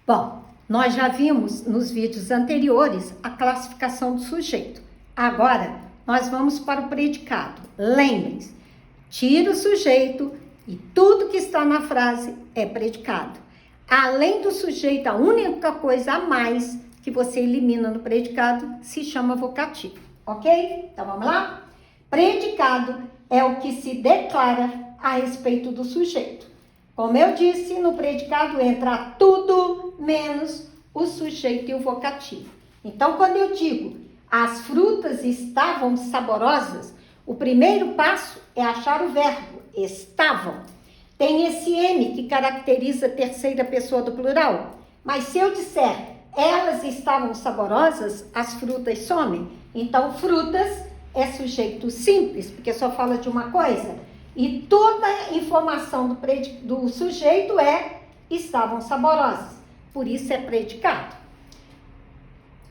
Bom, nós já vimos nos vídeos anteriores a classificação do sujeito. Agora, nós vamos para o predicado. Lembre-se, tira o sujeito e tudo que está na frase é predicado. Além do sujeito, a única coisa a mais que você elimina no predicado se chama vocativo, ok? Então, vamos lá? Predicado é o que se declara a respeito do sujeito. Como eu disse, no predicado entra tudo menos o sujeito e o vocativo. Então, quando eu digo as frutas estavam saborosas, o primeiro passo é achar o verbo estavam. Tem esse M que caracteriza a terceira pessoa do plural. Mas se eu disser elas estavam saborosas, as frutas somem. Então, frutas é sujeito simples, porque só fala de uma coisa. E toda a informação do sujeito é estavam saborosas. Por isso é predicado.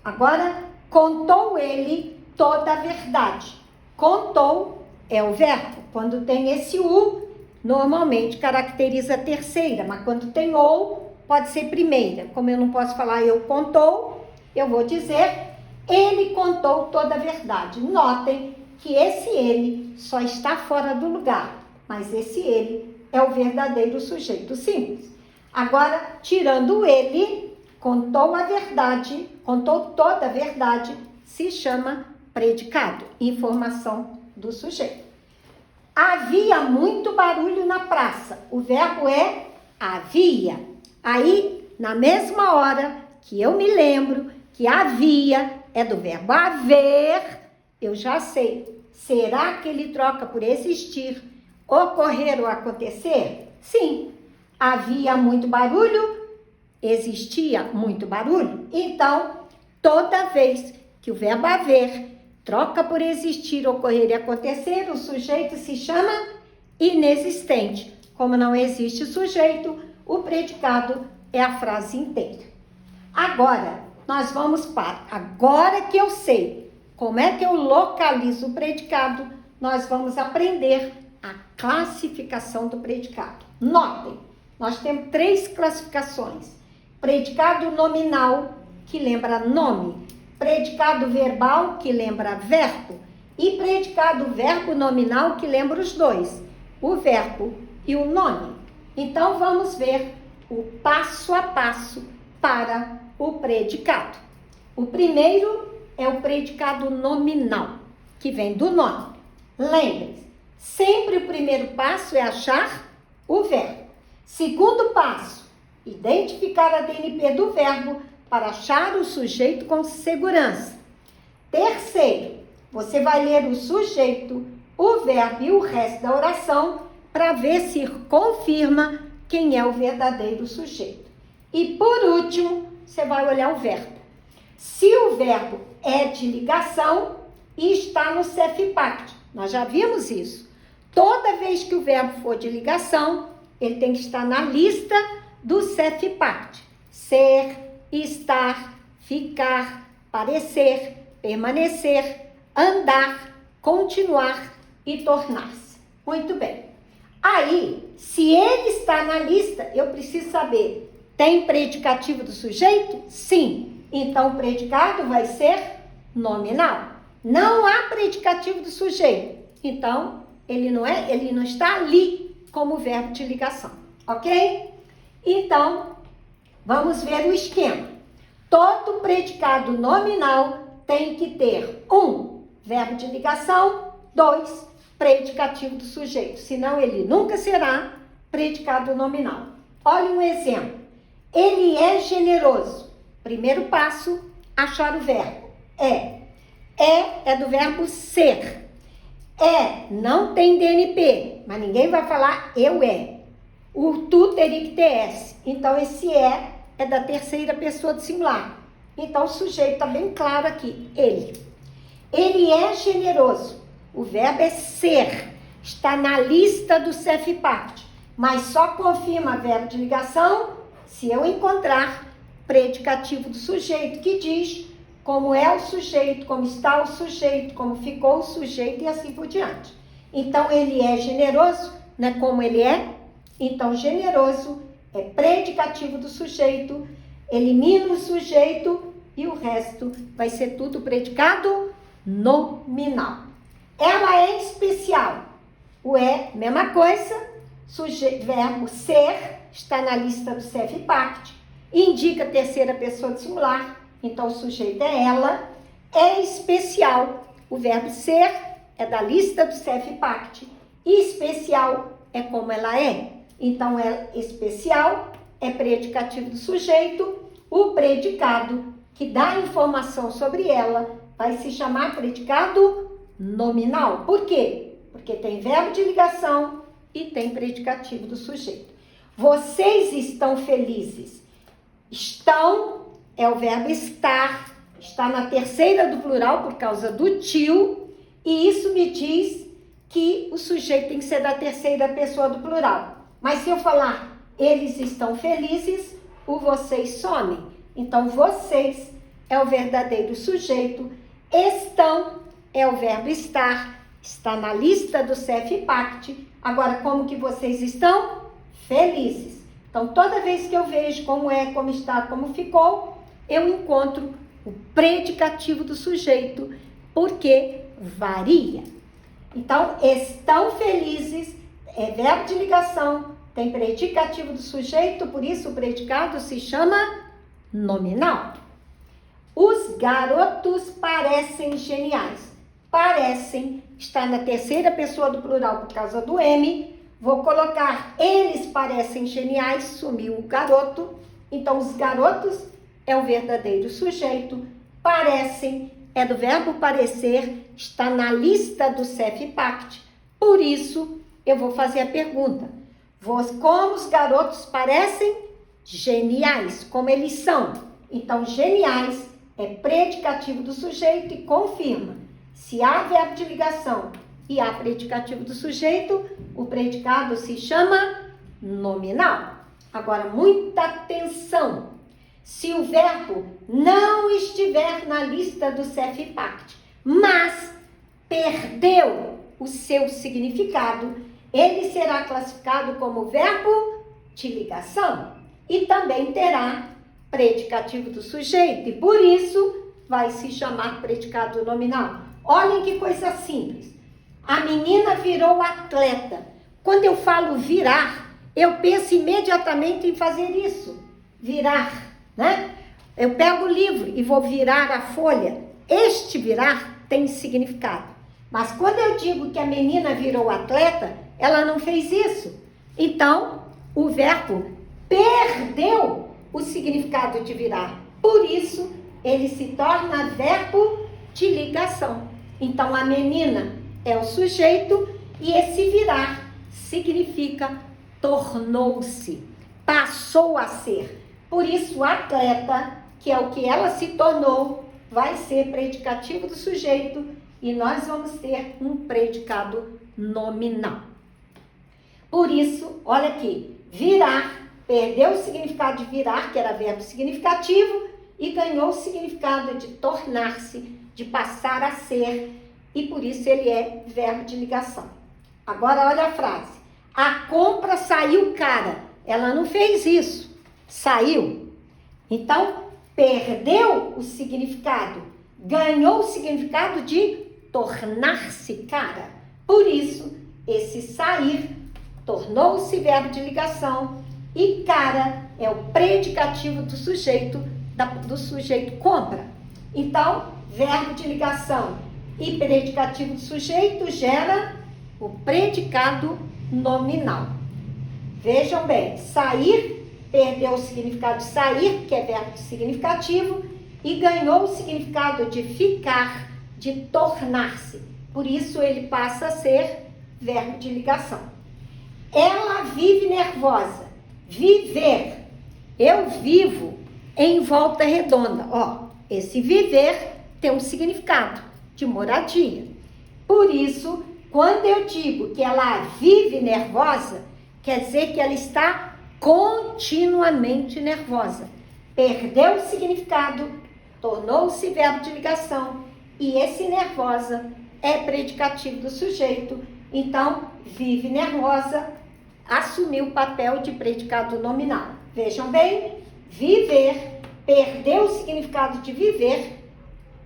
Agora, contou ele toda a verdade. Contou é o verbo. Quando tem esse U, normalmente caracteriza a terceira, mas quando tem ou, pode ser primeira. Como eu não posso falar eu contou, eu vou dizer ele contou toda a verdade. Notem que esse ele só está fora do lugar, mas esse ele é o verdadeiro sujeito simples. Agora, tirando ele, contou a verdade, contou toda a verdade, se chama predicado, informação do sujeito. Havia muito barulho na praça. O verbo é havia. Aí, na mesma hora que eu me lembro que havia é do verbo haver, eu já sei. Será que ele troca por existir, ocorrer ou acontecer? Sim. Havia muito barulho, existia muito barulho. Então, toda vez que o verbo haver troca por existir, ocorrer e acontecer, o sujeito se chama inexistente. Como não existe sujeito, o predicado é a frase inteira. Agora, nós vamos para agora que eu sei como é que eu localizo o predicado, nós vamos aprender a classificação do predicado. Notem, nós temos 3 classificações. Predicado nominal, que lembra nome. Predicado verbal, que lembra verbo. E predicado verbo nominal, que lembra os dois, o verbo e o nome. Então, vamos ver o passo a passo para o predicado. O primeiro é o predicado nominal, que vem do nome. Lembre-se, sempre o primeiro passo é achar o verbo. Segundo passo, identificar a DNP do verbo para achar o sujeito com segurança. Terceiro, você vai ler o sujeito, o verbo e o resto da oração para ver se confirma quem é o verdadeiro sujeito. E por último, você vai olhar o verbo. Se o verbo é de ligação e está no CEFIPACT, nós já vimos isso. Toda vez que o verbo for de ligação, ele tem que estar na lista do CEFIPACT. Ser, estar, ficar, parecer, permanecer, andar, continuar e tornar-se. Muito bem. Aí, se ele está na lista, eu preciso saber, tem predicativo do sujeito? Sim. Então, o predicado vai ser nominal. Não há predicativo do sujeito. Então, ele não está ali como verbo de ligação. Ok? Então, vamos ver o esquema. Todo predicado nominal tem que ter 1, verbo de ligação, 2, predicativo do sujeito. Senão, ele nunca será predicado nominal. Olha um exemplo. Ele é generoso. Primeiro passo, achar o verbo. É do verbo ser. Não tem DNP, mas ninguém vai falar eu é. O tu teria que ter S. Então, esse é da terceira pessoa do singular. Então, o sujeito está bem claro aqui, ele. Ele é generoso. O verbo é ser. Está na lista do CEFIPACT, mas só confirma verbo de ligação se eu encontrar predicativo do sujeito, que diz como é o sujeito, como está o sujeito, como ficou o sujeito e assim por diante. Então, ele é generoso, né? Como ele é. Então, generoso é predicativo do sujeito, elimina o sujeito e o resto vai ser tudo predicado nominal. Ela é especial. O é, mesma coisa, verbo ser, está na lista do CEF-PACT, indica terceira pessoa do singular, então o sujeito é ela, é especial. O verbo ser é da lista do CEF-PACT, e especial é como ela é. Então, é especial, é predicativo do sujeito, o predicado que dá informação sobre ela vai se chamar predicado nominal. Por quê? Porque tem verbo de ligação e tem predicativo do sujeito. Vocês estão felizes. Estão é o verbo estar, está na terceira do plural por causa do tio, e isso me diz que o sujeito tem que ser da terceira pessoa do plural. Mas se eu falar eles estão felizes, o vocês some. Então, vocês é o verdadeiro sujeito, estão é o verbo estar, está na lista do CEF-PACT. Agora, como que vocês estão? Felizes. Então, toda vez que eu vejo como é, como está, como ficou, eu encontro o predicativo do sujeito, porque varia. Então, estão felizes é verbo de ligação, tem predicativo do sujeito, por isso o predicado se chama nominal. Os garotos parecem geniais. Parecem está na terceira pessoa do plural por causa do M. Vou colocar eles parecem geniais, sumiu o garoto. Então, os garotos é o verdadeiro sujeito. Parecem é do verbo parecer, está na lista do CEF-PACT. Por isso, eu vou fazer a pergunta. Como os garotos parecem? Geniais, como eles são. Então, geniais é predicativo do sujeito e confirma. Se há verbo de ligação e há predicativo do sujeito, o predicado se chama nominal. Agora, muita atenção. Se o verbo não estiver na lista do CEF-PACT, mas perdeu o seu significado, ele será classificado como verbo de ligação e também terá predicativo do sujeito, e por isso vai se chamar predicado nominal. Olhem que coisa simples. A menina virou atleta. Quando eu falo virar, eu penso imediatamente em fazer isso. Virar, né? Eu pego o livro e vou virar a folha. Este virar tem significado. Mas quando eu digo que a menina virou atleta, ela não fez isso. Então, o verbo perdeu o significado de virar. Por isso, ele se torna verbo de ligação. Então, a menina é o sujeito e esse virar significa tornou-se, passou a ser. Por isso, atleta, que é o que ela se tornou, vai ser predicativo do sujeito e nós vamos ter um predicado nominal. Por isso, olha aqui, virar, perdeu o significado de virar, que era verbo significativo, e ganhou o significado de tornar-se, de passar a ser, e por isso ele é verbo de ligação. Agora, olha a frase. A compra saiu cara. Ela não fez isso. Saiu. Então, perdeu o significado. Ganhou o significado de tornar-se cara. Por isso, esse sair tornou-se verbo de ligação e cara é o predicativo do sujeito compra. Então, verbo de ligação e predicativo do sujeito gera o predicado nominal. Vejam bem, sair perdeu o significado de sair, que é verbo significativo, e ganhou o significado de ficar, de tornar-se. Por isso, ele passa a ser verbo de ligação. Ela vive nervosa. Viver. Eu vivo em Volta Redonda. Ó, esse viver tem um significado de moradia. Por isso, quando eu digo que ela vive nervosa, quer dizer que ela está continuamente nervosa. Perdeu o significado, tornou-se verbo de ligação e esse nervosa é predicativo do sujeito. Então, vive nervosa assumiu o papel de predicado nominal. Vejam bem, viver perdeu o significado de viver,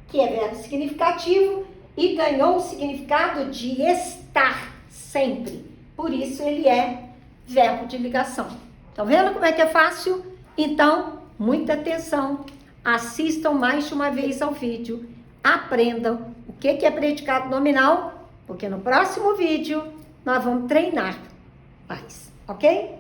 que é verbo significativo, e ganhou o significado de estar sempre. Por isso ele é verbo de ligação. Estão vendo como é que é fácil? Então, muita atenção. Assistam mais de uma vez ao vídeo. Aprendam o que é predicado nominal, porque no próximo vídeo nós vamos treinar mais, ok?